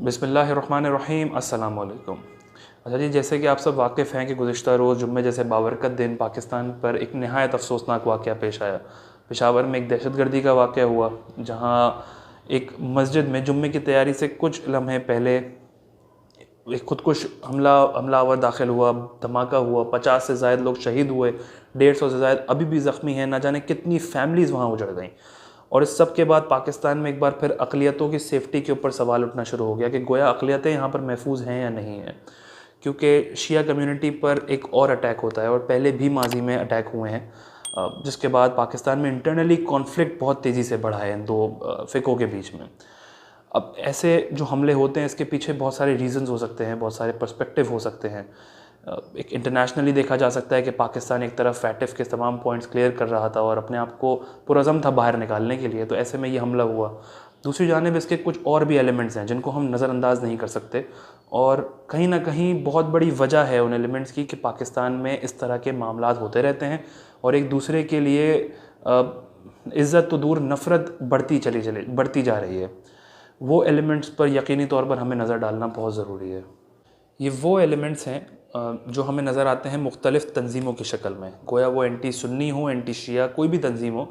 बिस्मिल्लाहिर्रहमानिर्रहीम, अस्सलाम वालेकुम। अच्छा जी, जैसे कि आप सब वाकिफ़ हैं कि गुज़िश्ता रोज़ जुम्मे जैसे बाबरकत दिन पाकिस्तान पर एक नहायत अफसोसनाक वाक़या पेश आया। पेशावर में एक दहशतगर्दी का वाक़या हुआ, जहाँ एक मस्जिद में जुम्मे की तैयारी से कुछ लम्हे पहले एक खुदकुश हमलावर दाखिल हुआ, धमाका हुआ, 50 से ज़ायद लोग शहीद हुए, 150 से ज़ायद अभी भी ज़ख्मी हैं, ना जाने कितनी फ़ैमिलीज़ वहाँ उजड़ गईं। और इस सब के बाद पाकिस्तान में एक बार फिर अक़लियतों की सेफ्टी के ऊपर सवाल उठना शुरू हो गया कि गोया अक़लियतें यहाँ पर महफूज हैं या नहीं हैं, क्योंकि शिया कम्युनिटी पर एक और अटैक होता है और पहले भी माजी में अटैक हुए हैं, जिसके बाद पाकिस्तान में इंटरनली कॉन्फ्लिक्ट बहुत तेज़ी से बढ़ा है इन दो फ़िकों के बीच में। अब ऐसे जो हमले होते हैं, इसके पीछे बहुत सारे रीज़न्स हो सकते हैं, बहुत सारे पर्सपेक्टिव हो सकते हैं। एक इंटरनेशनली देखा जा सकता है कि पाकिस्तान एक तरफ फैटिफ के तमाम पॉइंट्स क्लियर कर रहा था और अपने आप को पुरज़म था बाहर निकालने के लिए, तो ऐसे में ये हमला हुआ। दूसरी जानिब इसके कुछ और भी एलिमेंट्स हैं जिनको हम नज़रअंदाज नहीं कर सकते, और कहीं ना कहीं बहुत बड़ी वजह है उन एलिमेंट्स की कि पाकिस्तान में इस तरह के मामलात होते रहते हैं और एक दूसरे के लिए इज़्ज़त तो दूर नफ़रत बढ़ती जा रही है। वो एलिमेंट्स पर यकीनी तौर पर हमें नज़र डालना बहुत ज़रूरी है। ये वो एलिमेंट्स हैं जो हमें नज़र आते हैं मुख्तलिफ़ तंजीमों की शक्ल में, गोया वो एंटी सुन्नी हो, एंटी शिया, कोई भी तंजीम हो।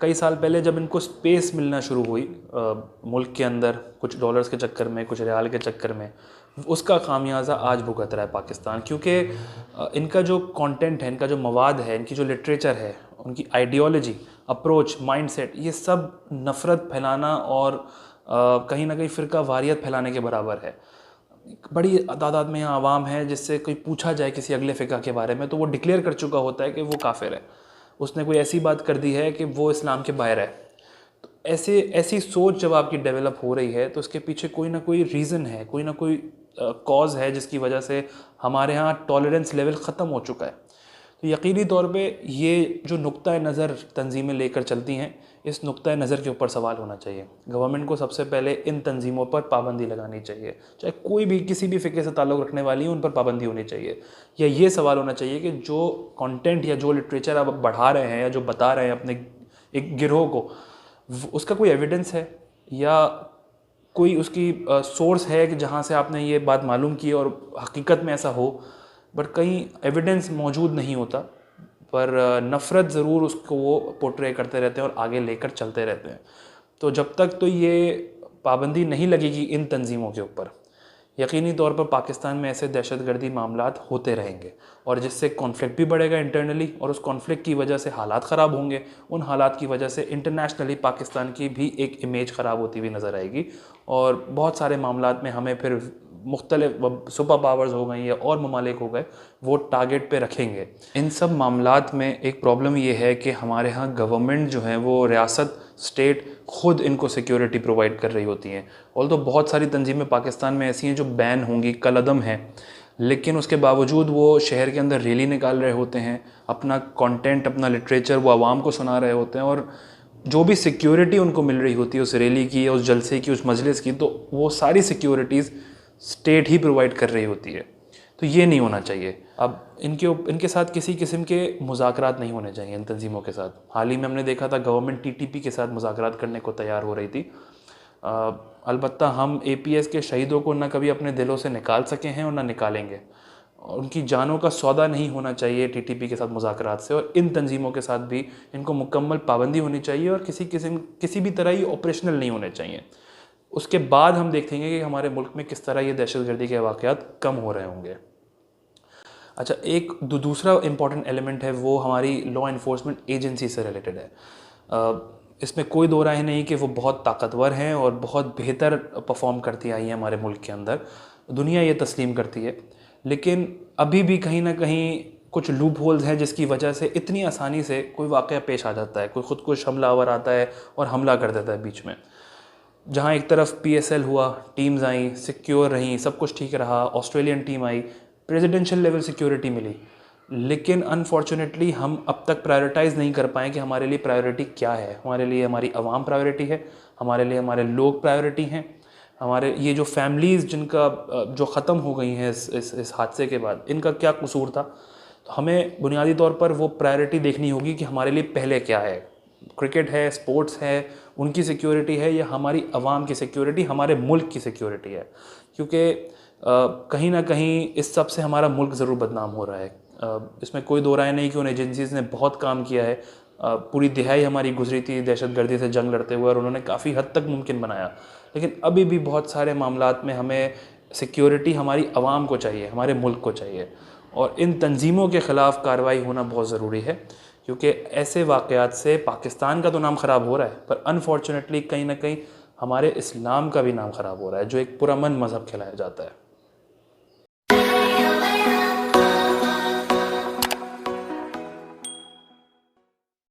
कई साल पहले जब इनको स्पेस मिलना शुरू हुई मुल्क के अंदर, कुछ डॉलर्स के चक्कर में, कुछ रियाल के चक्कर में, उसका खामियाजा आज भुगत रहा है पाकिस्तान, क्योंकि इनका जो कंटेंट है, इनका जो मवाद है, इनकी जो लिटरेचर है, उनकी आइडियोलॉजी, अप्रोच, माइंडसेट, ये सब नफ़रत फैलाना और कहीं ना कहीं फ़िरका वारियत फैलाने के बराबर है। बड़ी तादाद में यहाँ आवाम है जिससे कोई पूछा जाए किसी अगले फ़िका के बारे में तो वो डिक्लेयर कर चुका होता है कि वो काफिर है, उसने कोई ऐसी बात कर दी है कि वो इस्लाम के बाहर है। तो ऐसी सोच जब आपकी डेवलप हो रही है तो उसके पीछे कोई ना कोई रीज़न है, कोई ना कोई कॉज है जिसकी वजह से हमारे यहाँ टॉलरेंस लेवल ख़त्म हो चुका है। तो यकीनी तौर पे ये जो नुक्ता नज़र तंजीमें लेकर चलती हैं, इस नुक्ता नज़र के ऊपर सवाल होना चाहिए। गवर्नमेंट को सबसे पहले इन तंजीमों पर पाबंदी लगानी चाहिए, चाहे कोई भी किसी भी फ़िक्रे से ताल्लुक़ रखने वाली है, उन पर पाबंदी होनी चाहिए। या ये सवाल होना चाहिए कि जो कंटेंट या जो लिटरेचर आप बढ़ा रहे हैं या जो बता रहे हैं अपने एक गिरोह को, उसका कोई एविडेंस है या कोई उसकी सोर्स है कि जहाँ से आपने ये बात मालूम की और हकीकत में ऐसा हो, बट कहीं एविडेंस मौजूद नहीं होता, पर नफ़रत ज़रूर उसको वो पोर्ट्रे करते रहते हैं और आगे लेकर चलते रहते हैं। तो जब तक तो ये पाबंदी नहीं लगेगी इन तंजीमों के ऊपर, यकीनी तौर पर पाकिस्तान में ऐसे दहशतगर्दी मामलात होते रहेंगे और जिससे कॉन्फ्लिक्ट भी बढ़ेगा इंटरनली, और उस कॉन्फ्लिक्ट की वजह से हालात ख़राब होंगे। उन हालात की वजह से इंटरनेशनली पाकिस्तान की भी एक इमेज ख़राब होती हुई नज़र आएगी और बहुत सारे मामलात में हमें फिर मुख्तलिफ सुपर पावर्स हो गई या और ममालिक हो गए, वो टारगेट पे रखेंगे। इन सब मामलात में एक प्रॉब्लम ये है कि हमारे यहाँ गवर्नमेंट जो है वो रियासत, स्टेट खुद इनको सिक्योरिटी प्रोवाइड कर रही होती हैं। ऑल्दो बहुत सारी तंजीमें पाकिस्तान में ऐसी हैं जो बैन होंगी, कलअदम हैं, लेकिन उसके बावजूद वो शहर के अंदर रैली निकाल रहे होते हैं, अपना कंटेंट, अपना लिटरेचर वो आवाम को सुना रहे होते हैं, और जो भी सिक्योरिटी उनको मिल रही होती है उस रैली की या उस जलसे की, उस मजलिस की, तो वो सारी सिक्योरिटीज़ स्टेट ही प्रोवाइड कर रही होती है। तो ये नहीं होना चाहिए। अब इनके साथ किसी किस्म के मुज़ाकरात नहीं होने चाहिए इन तंजीमों के साथ। हाल ही में हमने देखा था गवर्नमेंट टीटीपी के साथ मुज़ाकरात करने को तैयार हो रही थी। अलबत्ता हम APS के शहीदों को ना कभी अपने दिलों से निकाल सके हैं और ना निकालेंगे। उनकी जानों का सौदा नहीं होना चाहिए टीटीपी के साथ मुज़ाकरात से, और इन तंजीमों के साथ भी इनको मुकम्मल पाबंदी होनी चाहिए और किसी भी तरह ये ऑपरेशनल नहीं होने चाहिए। उसके बाद हम देखेंगे कि हमारे मुल्क में किस तरह ये दहशतगर्दी के वाक़यात कम हो रहे होंगे। अच्छा, एक दूसरा इम्पॉर्टेंट एलिमेंट है, वो हमारी लॉ इन्फोर्समेंट एजेंसी से रिलेटेड है। इसमें कोई दो राय नहीं कि वो बहुत ताकतवर हैं और बहुत बेहतर परफॉर्म करती आई हैं हमारे मुल्क के अंदर, दुनिया ये तस्लीम करती है। लेकिन अभी भी कहीं ना कहीं कुछ लूप होल्स हैं जिसकी वजह से इतनी आसानी से कोई वाक़या पेश आ जाता है, कोई खुदकुश हमलावर आता है और हमला कर देता है बीच में। जहाँ एक तरफ PSL हुआ, टीम्स आई, सिक्योर रहीं, सब कुछ ठीक रहा, ऑस्ट्रेलियन टीम आई, प्रेसिडेंशियल लेवल सिक्योरिटी मिली, लेकिन अनफॉर्चुनेटली हम अब तक प्रायोरिटाइज़ नहीं कर पाए कि हमारे लिए प्रायोरिटी क्या है। हमारे लिए हमारी आवाम प्रायोरिटी है, हमारे लिए हमारे लोग प्रायोरिटी हैं, हमारे ये जो फैमिलीज़ जिनका जो ख़त्म हो गई हैं इस हादसे के बाद, इनका क्या कसूर था। तो हमें बुनियादी तौर पर वो प्रायोरिटी देखनी होगी कि हमारे लिए पहले क्या है। क्रिकेट है, स्पोर्ट्स है, उनकी सिक्योरिटी है या हमारी आवाम की सिक्योरिटी, हमारे मुल्क की सिक्योरिटी है। क्योंकि कहीं ना कहीं इस सब से हमारा मुल्क ज़रूर बदनाम हो रहा है। इसमें कोई दो राय नहीं कि उन एजेंसीज़ ने बहुत काम किया है। पूरी दिहाई हमारी गुजरी थी दहशतगर्दी से जंग लड़ते हुए और उन्होंने काफ़ी हद तक मुमकिन बनाया, लेकिन अभी भी बहुत सारे मामलात में हमें सिक्योरिटी हमारी आवाम को चाहिए, हमारे मुल्क को चाहिए, और इन तंजीमों के ख़िलाफ़ कार्रवाई होना बहुत ज़रूरी है। क्योंकि ऐसे वाक़यात से पाकिस्तान का तो नाम ख़राब हो रहा है, पर अनफॉर्चुनेटली कहीं ना कहीं हमारे इस्लाम का भी नाम ख़राब हो रहा है, जो एक पुरअमन मज़हब कहलाया जाता है।